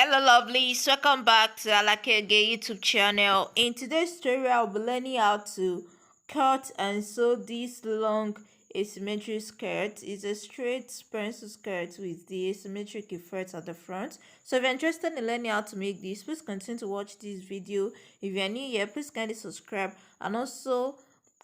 Hello lovelies, welcome back to Alake YouTube channel. In today's tutorial, I'll be learning how to cut and sew this long asymmetric skirt. It's a straight pencil skirt with the asymmetric effect at the front. So if you're interested in learning how to make this, please continue to watch this video. If you're new here, please kindly subscribe and also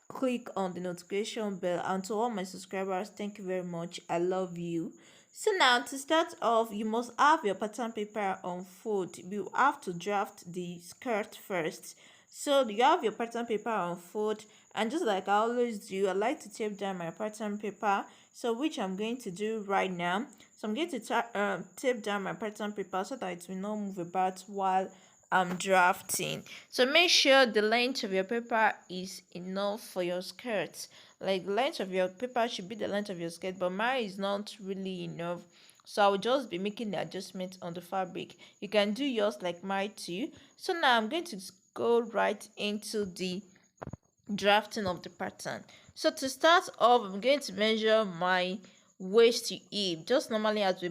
click on the notification bell. And to all my subscribers, thank you very much. I love you. So now to start off, you must have your pattern paper on fold. You have to draft the skirt first. So you have your pattern paper on fold, and just like I always do, I like to tape down my pattern paper, so which I'm going to do right now. So I'm going to tape down my pattern paper so that it will not move about while I'm drafting. So make sure the length of your paper is enough for your skirt. Like the length of your paper should be the length of your skirt, but mine is not really enough. So I will just be making the adjustment on the fabric. You can do yours like mine too. So now I'm going to go right into the drafting of the pattern. So to start off, I'm going to measure my waist to hip, just normally as we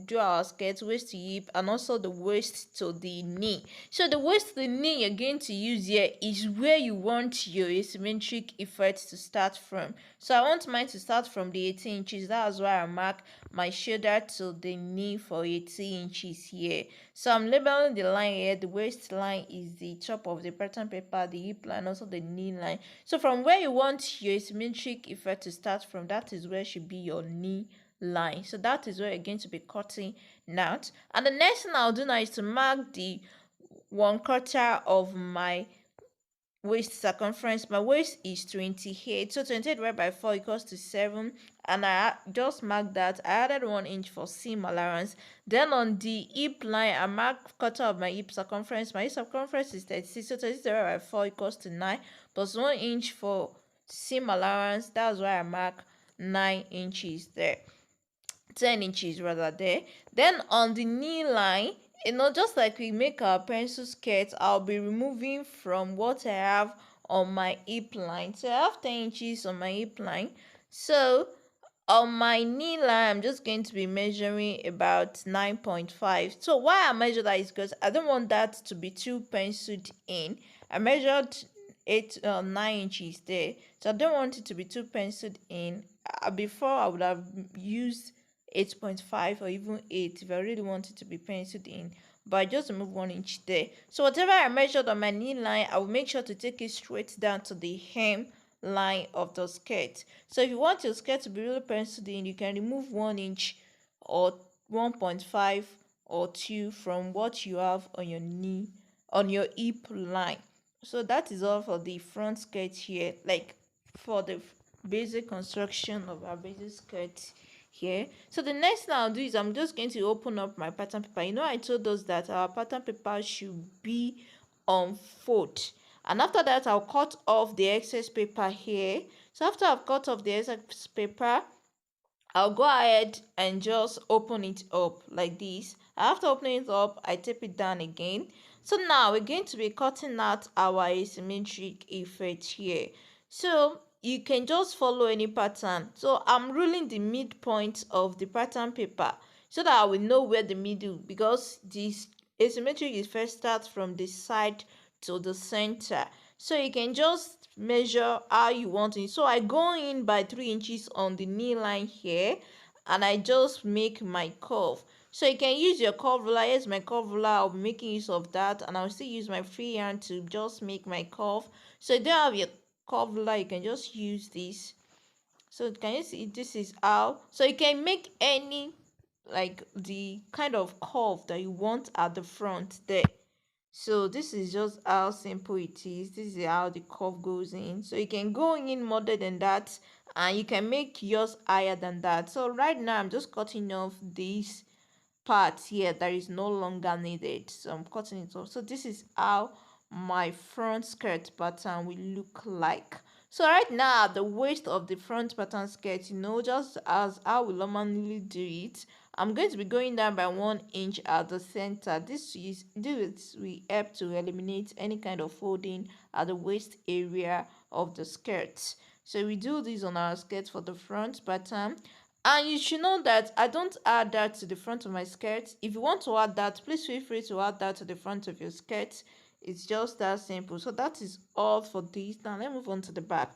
do our skirts, waist to hip, and also the waist to the knee. So the waist to the knee you're going to use here is where you want your asymmetric effect to start from. So I want mine to start from the 18 inches. That's why I mark my shoulder to the knee for 18 inches here. So I'm labeling the line here. The waist line is the top of the pattern paper, the hip line, also the knee line. So from where you want your asymmetric effect to start from, that is where should be your knee line. So that is where you're going to be cutting out. And the next thing I'll do now is to mark the 1/4 of my waist circumference. My waist is 28, so 28 divided by 4 equals to 7, and I just marked that. I added 1 inch for seam allowance. Then on the hip line, I marked quarter of my hip circumference. My hip circumference is 36, so 36 divided by 4 equals to 9, plus 1 inch for seam allowance. That's why I mark 9 inches there, 10 inches rather there. Then on the knee line, just like we make our pencil skirt, I'll be removing from what I have on my hip line. So I have 10 inches on my hip line. So on my knee line, I'm just going to be measuring about 9.5. So why I measure that is because I don't want that to be too penciled in. I measured 9 inches there, so I don't want it to be too penciled in. Before I would have used 8.5 or even 8 if I really want it to be penciled in, but I just remove 1 inch there. So whatever I measured on my knee line, I will make sure to take it straight down to the hem line of the skirt. So if you want your skirt to be really penciled in, you can remove 1 inch or 1.5 or 2 from what you have on your knee, on your hip line. So that is all for the front skirt here, like for the basic construction of our basic skirt here. So the next thing I'll do is I'm just going to open up my pattern paper. I told us that our pattern paper should be on fold, and after that I'll cut off the excess paper here. So after I've cut off the excess paper, I'll go ahead and just open it up like this. After opening it up, I tape it down again. So now we're going to be cutting out our asymmetric effect here. So you can just follow any pattern. So I'm ruling the midpoint of the pattern paper so that I will know where the middle, because this asymmetric effect starts from the side to the center. So you can just measure how you want it. So I go in by 3 inches on the knee line here, and I just make my curve. So you can use your curve ruler. Here's my curve ruler. I'll be making use of that, and I'll still use my free hand to just make my curve. So if you don't have your curve ruler, you can just use this. So can you see, this is how, so you can make any, like the kind of curve that you want at the front there. So this is just how simple it is. This is how the curve goes in. So you can go in more than that, and you can make yours higher than that. So right now I'm just cutting off this part here that is no longer needed, so I'm cutting it off. So this is how my front skirt pattern will look like. So right now the waist of the front pattern skirt, just as how we normally do it, I'm going to be going down by 1 inch at the center. This will help to eliminate any kind of folding at the waist area of the skirt. So we do this on our skirt for the front pattern. And you should know that I don't add that to the front of my skirt. If you want to add that, please feel free to add that to the front of your skirt. It's just that simple. So that is all for this. Now let's move on to the back.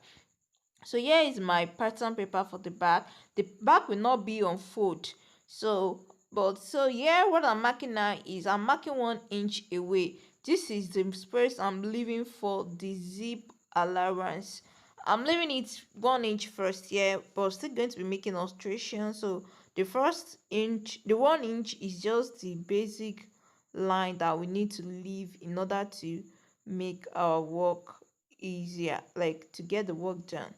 So here is my pattern paper for the back. The back will not be on fold. So here what I'm marking now is I'm marking 1 inch away. This is the space I'm leaving for the zip allowance. I'm leaving it 1 inch first here, but still going to be making alterations. So the first inch, the 1 inch is just the basic line that we need to leave in order to make our work easier, like to get the work done.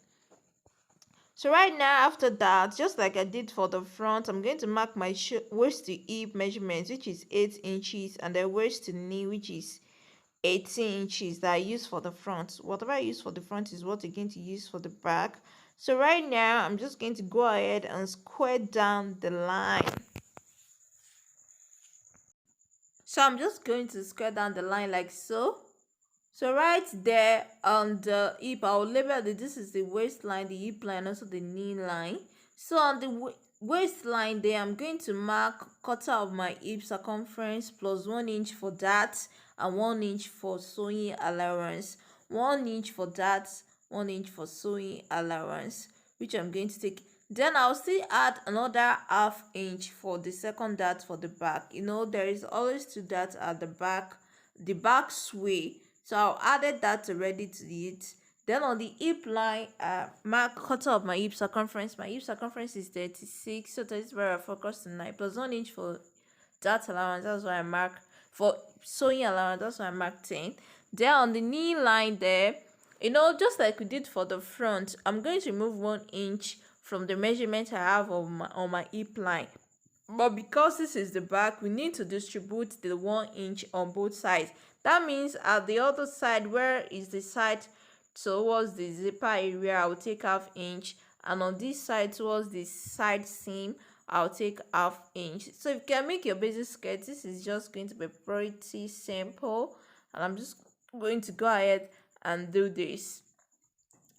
So right now, after that, just like I did for the front, I'm going to mark my waist to hip measurements, which is 8 inches, and then waist to knee, which is 18 inches that I use for the front. Whatever I use for the front is what I'm going to use for the back. So right now, I'm just going to go ahead and square down the line. So I'm just going to square down the line like so. So right there on the hip, I'll label that this is the waistline, the hip line, also the knee line. So on the waistline there, I'm going to mark quarter of my hip circumference plus 1 inch for that and 1 inch for sewing allowance. 1 inch for that, 1 inch for sewing allowance, which I'm going to take. Then I'll still add another half inch for the second dart for the back. You know, there is always 2 darts at the back sway. So I'll added that already to it. Then on the hip line, mark quarter of my hip circumference. My hip circumference is 36, so that is where I focus tonight. Plus 1 inch for dart allowance, that's why I mark. For sewing allowance, that's why I mark 10. Then on the knee line there, you know, just like we did for the front, I'm going to remove 1 inch from the measurement I have on my hip line. But because this is the back, we need to distribute the 1 inch on both sides. That means at the other side, where is the side towards the zipper area, I'll take half inch, and on this side towards the side seam, I'll take half inch. So if you can make your basic skirt, this is just going to be pretty simple, and I'm just going to go ahead and do this.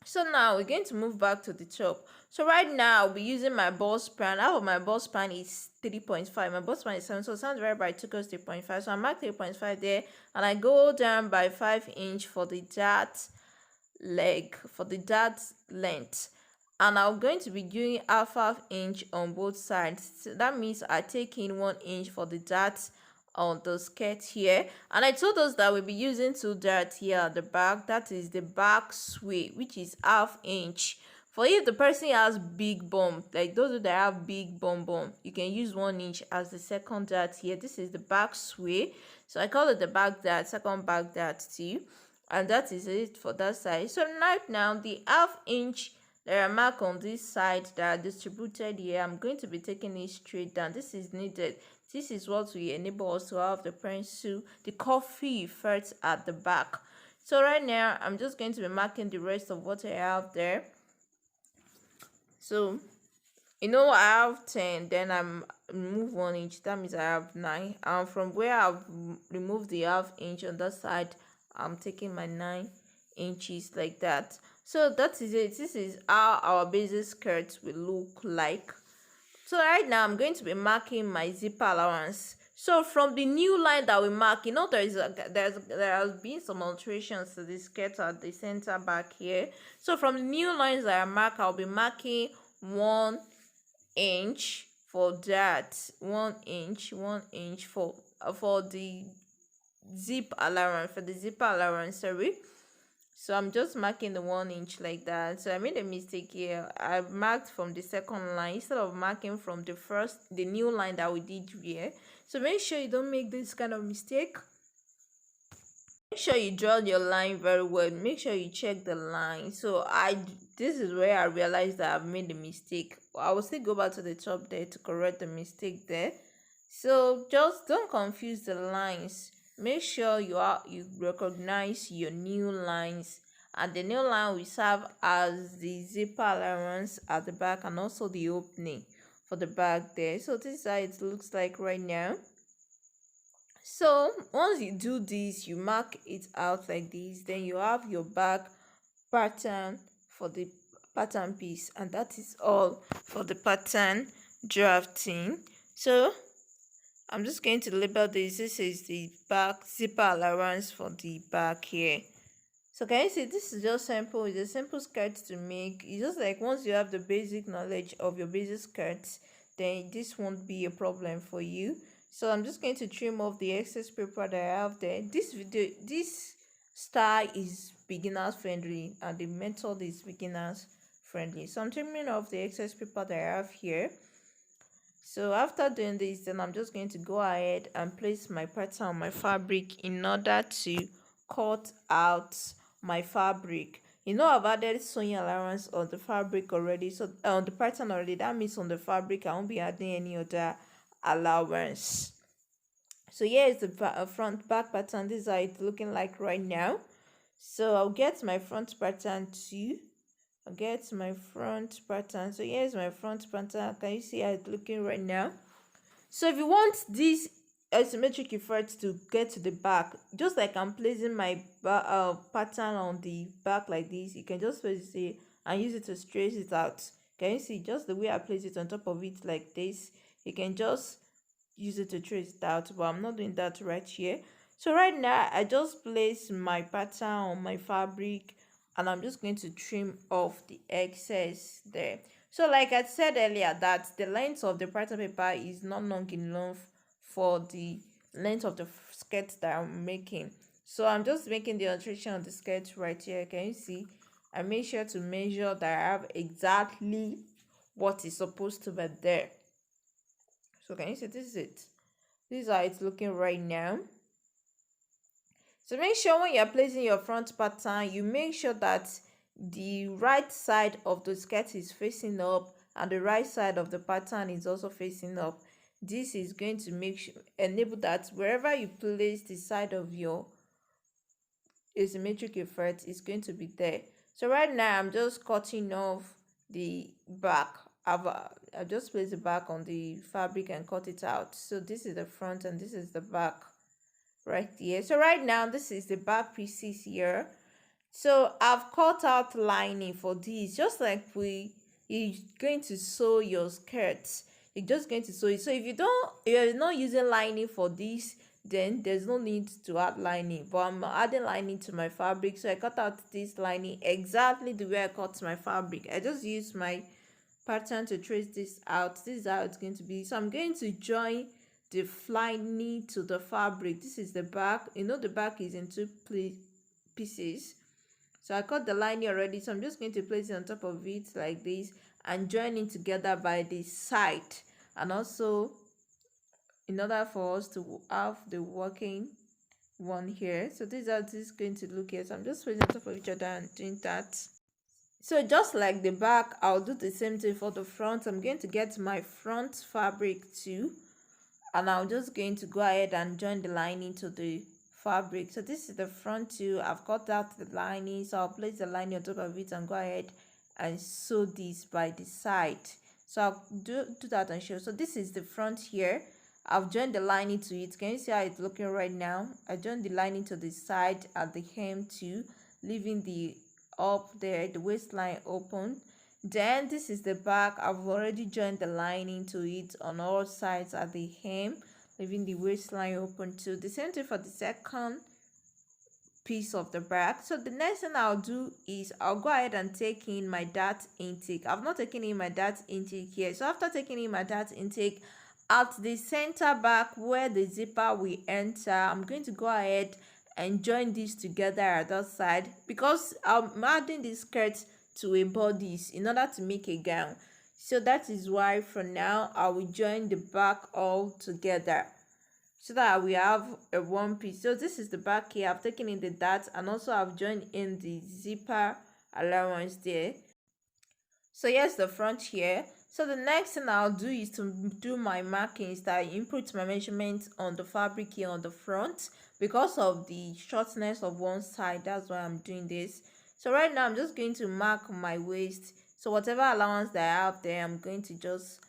So now we're going to move back to the top. So right now I'll be using my ball span. Half of my ball span is 3.5. My ball span is 7, so it sounds very bright. Took us 3.5. So I mark 3.5 there, and I go down by 5 inch for the dart leg, for the dart length. And I'm going to be doing half inch on both sides. So that means I take in 1 inch for the dart on the skirt here, and I told us that we'll be using 2 darts here at the back. That is the back sway, which is half inch. For if the person has big bum, like those that have big bum, you can use 1 inch as the second dart here. This is the back sway, so I call it the back dart, second back dart too, and that is it for that side. So right now the half inch that I mark on this side that are distributed here, I'm going to be taking it straight down. This is needed. This is what will enable us to have the pencil, the coffee effect at the back. So right now, I'm just going to be marking the rest of what I have there. So, you know, I have 10, then I'm remove 1 inch. That means I have 9. And from where I've removed the half inch on that side, I'm taking my 9 inches like that. So that is it. This is how our basic skirt will look like. So right now I'm going to be marking my zipper allowance. So from the new line that we mark, you know, there has been some alterations to the skirt at the center back here. So from the new lines that I mark, I'll be marking 1 inch for that, 1 inch for the zip allowance, for the zipper allowance, sorry. So I'm just marking the 1 inch like that. So I made a mistake here. I marked from the second line instead of marking from the new line that we did here. So make sure you don't make this kind of mistake. Make sure you draw your line very well. Make sure you check the line. So this is where I realized that I've made a mistake. I will still go back to the top there to correct the mistake there. So just don't confuse the lines. Make sure you recognize your new lines, and the new line will serve as the zipper allowance at the back and also the opening for the back there. So this is how it looks like right now. So once you do this, you mark it out like this, then you have your back pattern for the pattern piece, and that is all for the pattern drafting. So I'm just going to label this is the back zipper allowance for the back here. So can you see, this is just simple. It's a simple skirt to make. It's just like once you have the basic knowledge of your basic skirts, then this won't be a problem for you. So I'm just going to trim off the excess paper that I have there. This style is beginners friendly and the method is beginners friendly. So I'm trimming off the excess paper that I have here. So after doing this, then I'm just going to go ahead and place my pattern on my fabric in order to cut out my fabric. You know, I've added sewing allowance on the fabric already, so on the pattern already. That means on the fabric I won't be adding any other allowance. So here is the front back pattern. This is how it's looking like right now. So I'll get my front pattern too. I'll get my front pattern. So here's my front pattern. Can you see how it's looking right now? So if you want this asymmetric effect to get to the back, just like I'm placing my pattern on the back like this, you can just place it and use it to trace it out. Can you see just the way I place it on top of it like this? You can just use it to trace it out, but I'm not doing that right here. So right now I just place my pattern on my fabric and I'm just going to trim off the excess there. So like I said earlier, that the length of the pattern paper is not long enough for the length of the skirt that I'm making. So I'm just making the alteration on the skirt right here. Can you see? I make sure to measure that I have exactly what is supposed to be there. So can you see, this is it? This is how it's looking right now. So make sure when you're placing your front pattern, you make sure that the right side of the skirt is facing up and the right side of the pattern is also facing up. This is going to enable that wherever you place the side of your asymmetric effect is going to be there. So right now I'm just cutting off the back. I've just placed the back on the fabric and cut it out. So this is the front and this is the back right here. So right now this is the back pieces here. So I've cut out lining for this, just like you're going to sew your skirts. You're just going to sew it. So if you're not using lining for this, then there's no need to add lining, but I'm adding lining to my fabric. So I cut out this lining exactly the way I cut my fabric. I just use my pattern to trace this out. This is how it's going to be. So I'm going to join the lining to the fabric. This is the back. You know, the back is in two pieces. So I cut the lining already, so I'm just going to place it on top of it like this and join it together by the side. And also, in order for us to have the working one here, so this is how this is going to look here. So I'm just placing on top of each other and doing that. So just like the back, I'll do the same thing for the front. I'm going to get my front fabric too, and I'm just going to go ahead and join the lining to the fabric. So this is the front too. I've cut out the lining, so I'll place the lining on top of it and go ahead and sew this by the side. So I'll do that and show. So this is the front here. I've joined the lining to it. Can you see how it's looking right now? I joined the lining to the side at the hem too, leaving the up there, the waistline open. Then this is the back. I've already joined the lining to it on all sides at the hem, leaving the waistline open too. The same thing for the second piece of the back. So the next thing I'll do is I'll go ahead and take in my dart intake. I've not taken in my dart intake here. So after taking in my dart intake, at the center back where the zipper will enter, I'm going to go ahead and join these together at that side, because I'm adding the skirt to a bodice in order to make a gown. So that is why for now I will join the back all together so that we have a one piece. So this is the back here. I've taken in the dart and also I've joined in the zipper allowance there. So here's the front here. So the next thing I'll do is to do my markings, that I input my measurements on the fabric here on the front because of the shortness of one side. That's why I'm doing this. So right now I'm just going to mark my waist. So whatever allowance that I have there, I'm going to just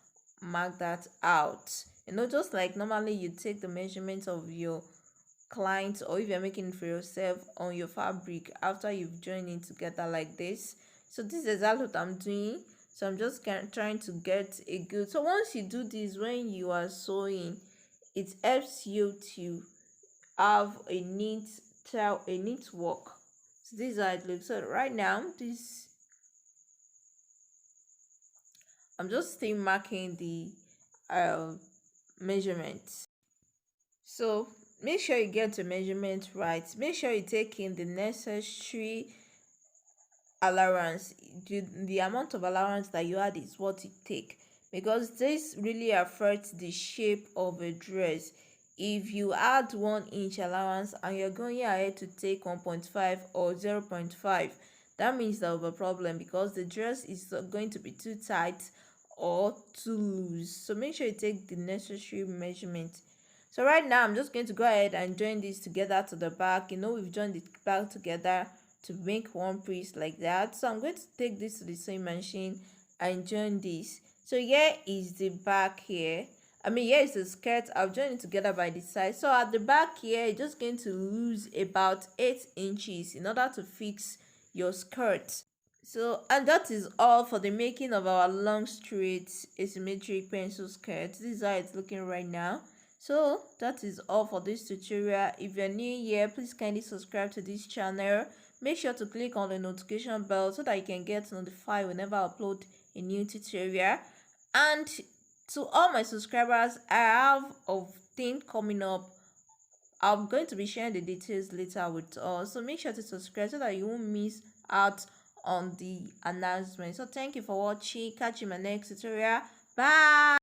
mark that out. You know, just like normally you take the measurements of your client, or if you're making it for yourself on your fabric after you've joined it together like this, So this is exactly what I'm doing. So I'm just trying to get a good. So once you do this when you are sewing, it helps you to have a neat work. So this is how it looks. So right now, this I'm just still marking the uh, measurements. So make sure you get the measurement right. Make sure you take in the necessary allowance. The amount of allowance that you add is what you take, because this really affects the shape of a dress. If you add 1 inch allowance and you're going ahead to take 1.5 or 0.5, that means there will be a problem, because the dress is going to be too tight or too loose. So make sure you take the necessary measurement. So right now I'm just going to go ahead and join this together to the back. We've joined the back together to make one piece like that. So I'm going to take this to the sewing machine and join this. So here is the back here. Here is the skirt. I've joined it together by the side. So at the back here, you're just going to lose about 8 inches in order to fix your skirt. So, and that is all for the making of our long straight asymmetric pencil skirt. This is how it's looking right now. So that is all for this tutorial. If you're new here, please kindly subscribe to this channel. Make sure to click on the notification bell so that you can get notified whenever I upload a new tutorial. And to all my subscribers, I have a thing coming up. I'm going to be sharing the details later with us, so make sure to subscribe so that you won't miss out on the announcement. So thank you for watching. Catch you in my next tutorial. Bye.